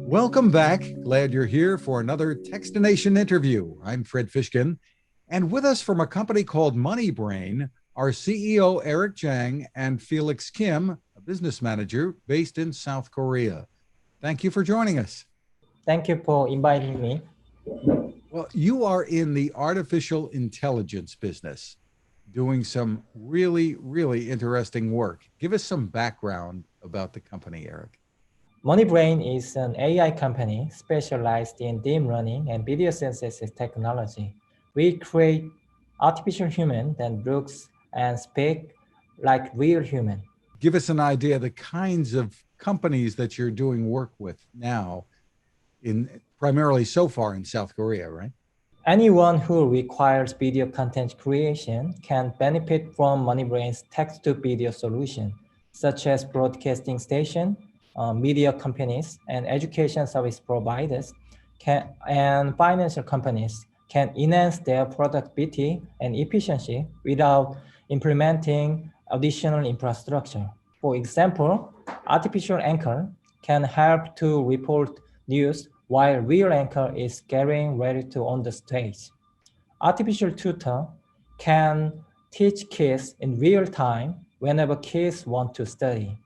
Welcome back. Glad you're here for another Techstination Interview. I'm Fred Fishkin, and with us from a company called Moneybrain are CEO Eric Jang and Felix Kim, a business manager based in South Korea. Thank you for joining us. Thank you for inviting me. Well, you are in the artificial intelligence business, doing some really interesting work. Give us some background about the company, Eric. Moneybrain is an AI company specialized in deep learning and video synthesis technology. We create artificial human that looks and speak like real human. Give us an idea of the kinds of companies that you're doing work with now, in primarily so far in South Korea, right? Anyone who requires video content creation can benefit from Moneybrain's text-to-video solution, such as broadcasting station, media companies, and education service providers and financial companies can enhance their productivity and efficiency without implementing additional infrastructure. For example, artificial anchor can help to report news while real anchor is getting ready to on the stage. Artificial tutor can teach kids in real time whenever kids want to study.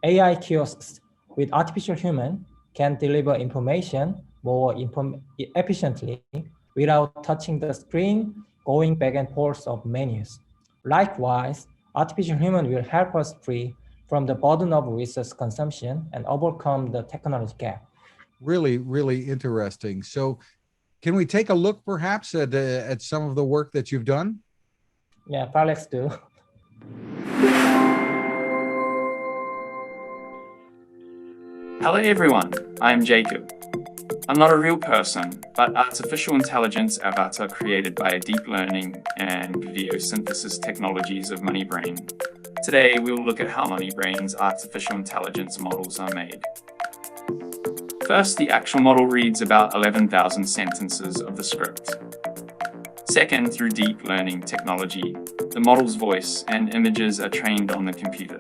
AI kiosks with artificial human can deliver information more efficiently without touching the screen, going back and forth of menus. Likewise, artificial human will help us free from the burden of resource consumption and overcome the technology gap. Really interesting. So can we take a look perhaps at some of the work that you've done? Yeah, Felix do. Hello everyone, I'm Jacob. I'm not a real person, but artificial intelligence avatar created by deep learning and video synthesis technologies of Moneybrain. Today we will look at how Moneybrain's artificial intelligence models are made. First, the actual model reads about 11,000 sentences of the script. Second, through deep learning technology, the model's voice and images are trained on the computer.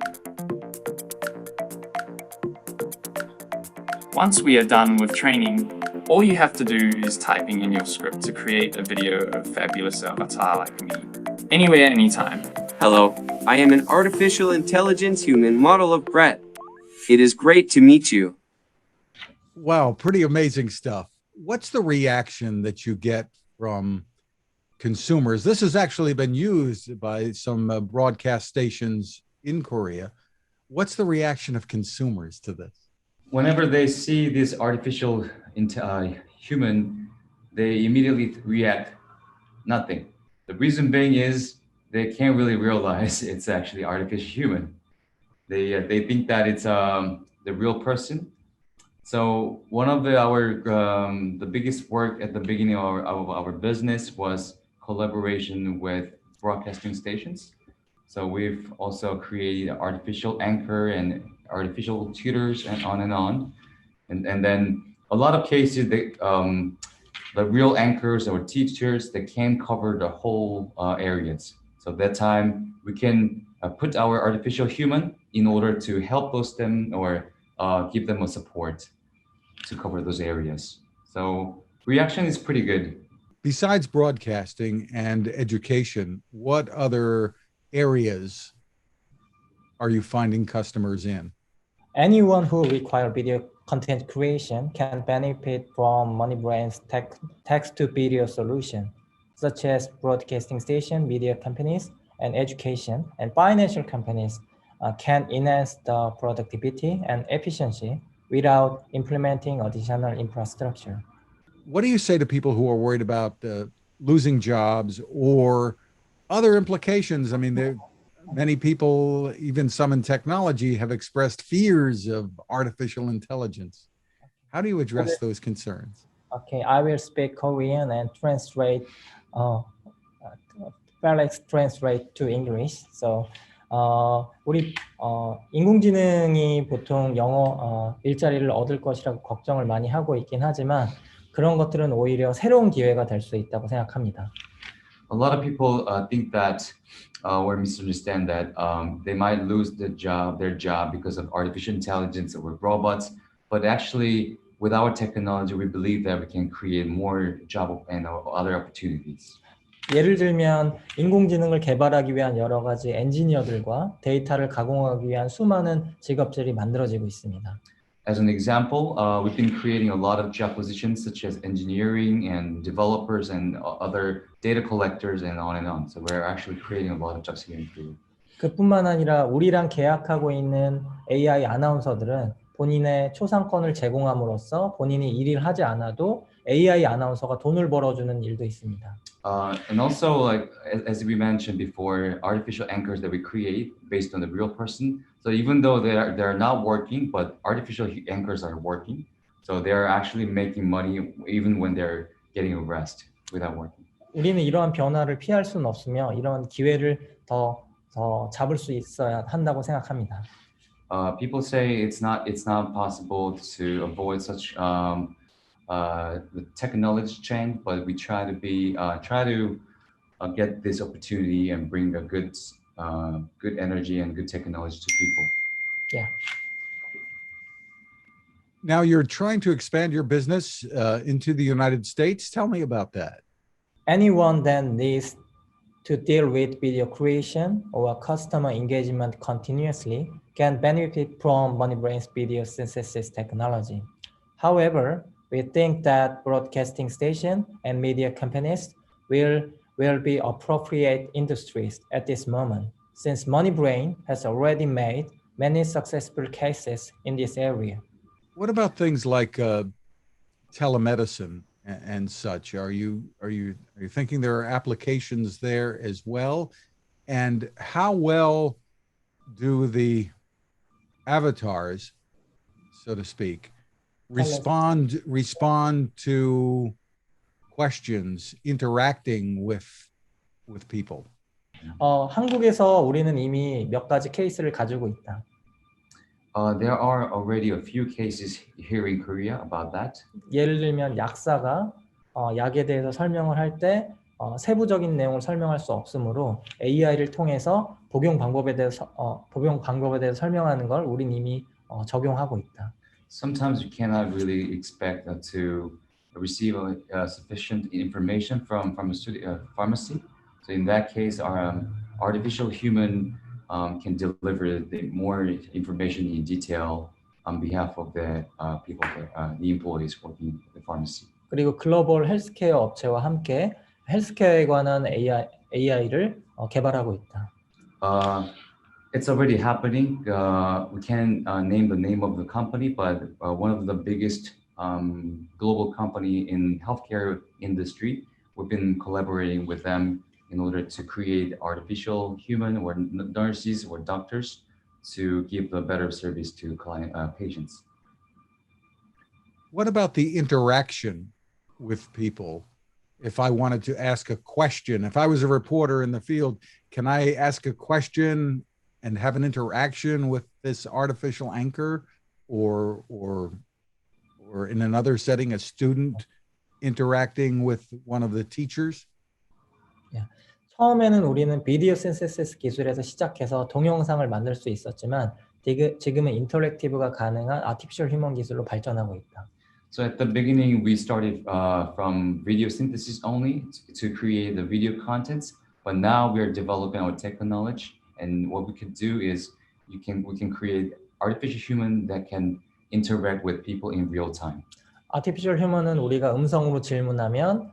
Once we are done with training, all you have to do is typing in your script to create a video of fabulous avatar like me, anywhere, anytime. Hello, I am an artificial intelligence human model of Brett. It is great to meet you. Wow, pretty amazing stuff. What's the reaction that you get from consumers? This has actually been used by some broadcast stations in Korea. What's the reaction of consumers to this? Whenever they see this artificial human, they immediately react nothing. The reason being is they can't really realize it's actually artificial human. They think that it's the real person. So one of the biggest work at the beginning of our business was collaboration with broadcasting stations. So we've also created artificial anchor and artificial tutors and on. And then a lot of cases, the real anchors or teachers, they can cover the whole areas. So that time we can put our artificial human in order to help them or give them a support to cover those areas. So reaction is pretty good. Besides broadcasting and education, what other areas are you finding customers in? Anyone who requires video content creation can benefit from Moneybrain's text-to-video solution, such as broadcasting station, media companies, and education and financial companies can enhance the productivity and efficiency without implementing additional infrastructure. What do you say to people who are worried about losing jobs or other implications? I mean, many people, even some in technology, have expressed fears of artificial intelligence. How do you address those concerns? Okay, I will speak Korean and translate. Felix translate to English. So, 우리 인공지능이 보통 영어 일자리를 얻을 것이라고 걱정을 많이 하고 있긴 하지만 그런 것들은 오히려 새로운 기회가 될 수 있다고 생각합니다. A lot of people think that or misunderstand that they might lose their job because of artificial intelligence or robots. But actually, with our technology, we believe that we can create more job and other opportunities. 예를 들면 인공지능을 개발하기 위한 여러 가지 엔지니어들과 데이터를 가공하기 위한 수많은 직업들이 만들어지고 있습니다. As an example, we've been creating a lot of job positions such as engineering and developers and other data collectors and on. So we're actually creating a lot of jobs here in Korea. 그뿐만 아니라 우리랑 계약하고 있는 AI 아나운서들은 본인의 초상권을 제공함으로써 본인이 일을 하지 않아도 AI 아나운서가 돈을 벌어주는 일도 있습니다. And also, like as we mentioned before, artificial anchors that we create based on the real person. So even though they're not working, but artificial anchors are working. So they're actually making money even when they're getting a rest without working. 우리는 이러한 변화를 피할 수는 없으며 이런 기회를 더 잡을 수 있어야 한다고 생각합니다. People say it's not possible to avoid such the technology change, but we try to get this opportunity and bring a good energy and good technology to people. Yeah. Now you're trying to expand your business into the United States. Tell me about that. Anyone that needs to deal with video creation or customer engagement continuously can benefit from Moneybrain's video synthesis technology. However, we think that broadcasting station and media companies will be appropriate industries at this moment, since Moneybrain has already made many successful cases in this area. What about things like telemedicine and such? Are you thinking there are applications there as well? And how well do the avatars, so to speak, respond to questions, interacting with people? 한국에서 우리는 이미 몇 가지 케이스를 가지고 있다. There are already a few cases here in Korea about that. 예를 들면 약사가 약에 대해서 설명을 할 때 세부적인 내용을 설명할 수 없으므로 AI를 통해서 복용 방법에 대해서 설명하는 걸 우린 이미 적용하고 있다. Sometimes you cannot really expect to receive sufficient information from pharmacy. So in that case, our artificial human can deliver the more information in detail on behalf of the people, the employees working at the pharmacy. 그리고 글로벌 헬스케어 업체와 함께 헬스케어에 관한 AI를 개발하고 있다. It's already happening. We can't name the name of the company, but one of the biggest global company in healthcare industry, we've been collaborating with them in order to create artificial human or nurses or doctors to give a better service to patients. What about the interaction with people? If I wanted to ask a question, if I was a reporter in the field, can I ask a question and have an interaction with this artificial anchor, or in another setting, a student interacting with one of the teachers? Yeah. 처음에는 우리는 비디오 신세시스 기술에서 시작해서 동영상을 만들 수 있었지만 지금은 인터랙티브가 가능한 아티피셜 휴먼 기술로 발전하고 있다. So at the beginning, we started from video synthesis only to create the video contents, but now we are developing our technology, and what we can do is we can create artificial human that can interact with people in real time. 아티피셜 휴먼은 우리가 음성으로 질문하면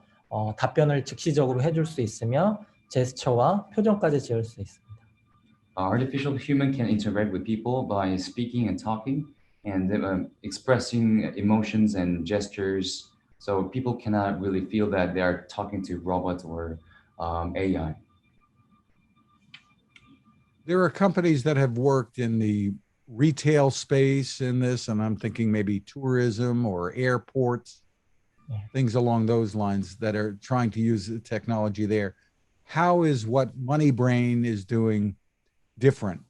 답변을 즉시적으로 해줄 수 있으며 제스처와 표정까지 지을 수 있습니다. Artificial human can interact with people by speaking and talking and expressing emotions and gestures, so people cannot really feel that they are talking to robots or AI. There are companies that have worked in the retail space in this, and I'm thinking maybe tourism or airports, things along those lines that are trying to use the technology there. How is what Moneybrain is doing different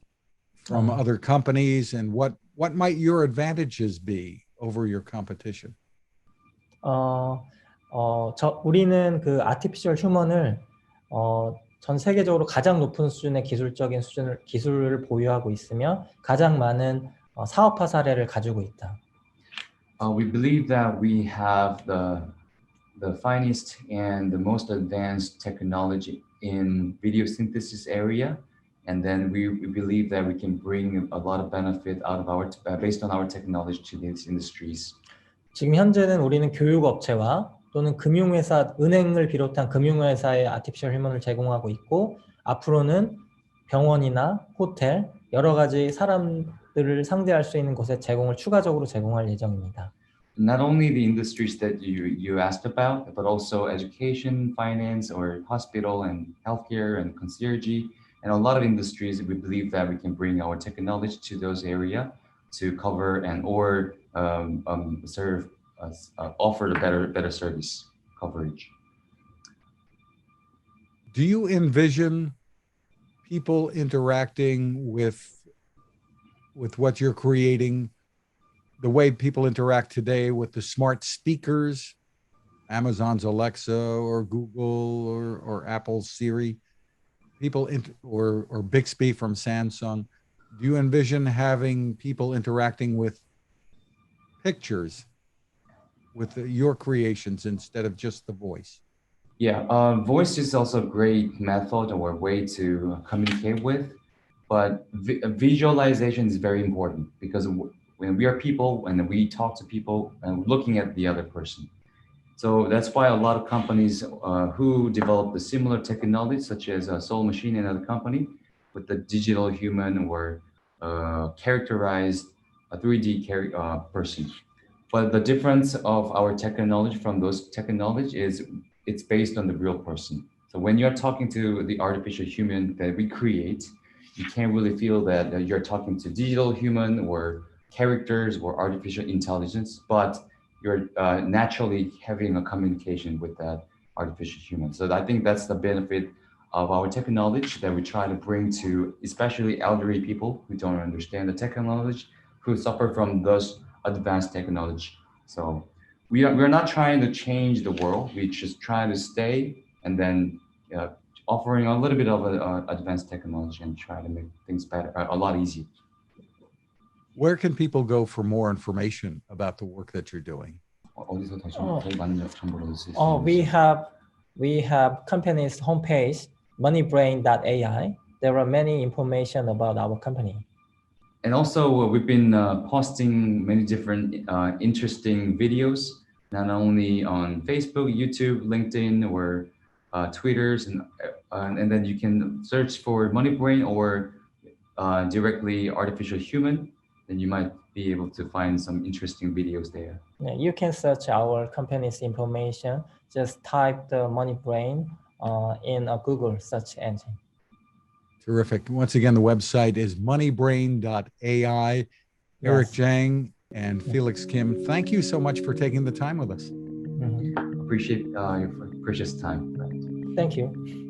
from other companies, and what might your advantages be over your competition? 우리는 그 아티피셜 휴먼을 전 세계적으로 가장 높은 수준의 기술을 보유하고 있으며 가장 많은 사업화 사례를 가지고 있다. We believe that we have the finest and the most advanced technology in video synthesis area. And then we believe that we can bring a lot of benefit out of our, based on our technology to these industries. 지금 현재는 우리는 교육업체와 또는 금융회사, 은행을 비롯한 금융회사에 아티피셜 휴먼을 제공하고 있고 앞으로는 병원이나 호텔, 여러 가지 사람들을 상대할 수 있는 곳에 추가적으로 제공할 예정입니다. Not only the industries that you asked about, but also education, finance, or hospital and healthcare and concierge, and a lot of industries. We believe that we can bring our technology to those areas to cover and or serve, offer the better service coverage. Do you envision people interacting with what you're creating the way people interact today with the smart speakers, Amazon's Alexa or Google or Apple's Siri, or Bixby from Samsung? Do you envision having people interacting with pictures, with your creations instead of just the voice? Yeah, voice is also a great method or way to communicate with, but visualization is very important because when we are people and we talk to people and looking at the other person. So that's why a lot of companies who develop the similar technology, such as Soul Machine and other company, with the digital human or characterized a 3D person. But the difference of our technology from those technology is it's based on the real person. So when you're talking to the artificial human that we create, you can't really feel that you're talking to digital human or characters or artificial intelligence, but you're naturally having a communication with that artificial human. So I think that's the benefit of our technology that we try to bring to especially elderly people who don't understand the technology, who suffer from those advanced technology. So we're not trying to change the world. We just try to stay and then offering a little bit of advanced technology and try to make things better, a lot easier. Where can people go for more information about the work that you're doing? We have company's homepage, moneybrain.ai. There are many information about our company. And also we've been posting many different interesting videos, not only on Facebook, YouTube, LinkedIn, or Twitters, and then you can search for Moneybrain or directly artificial human, then you might be able to find some interesting videos there. Yeah, you can search our company's information. Just type the Moneybrain in a Google search engine. Terrific. Once again, the website is moneybrain.ai. Yes. Eric Jang and Felix Kim, thank you so much for taking the time with us. Appreciate your precious time. Thank you.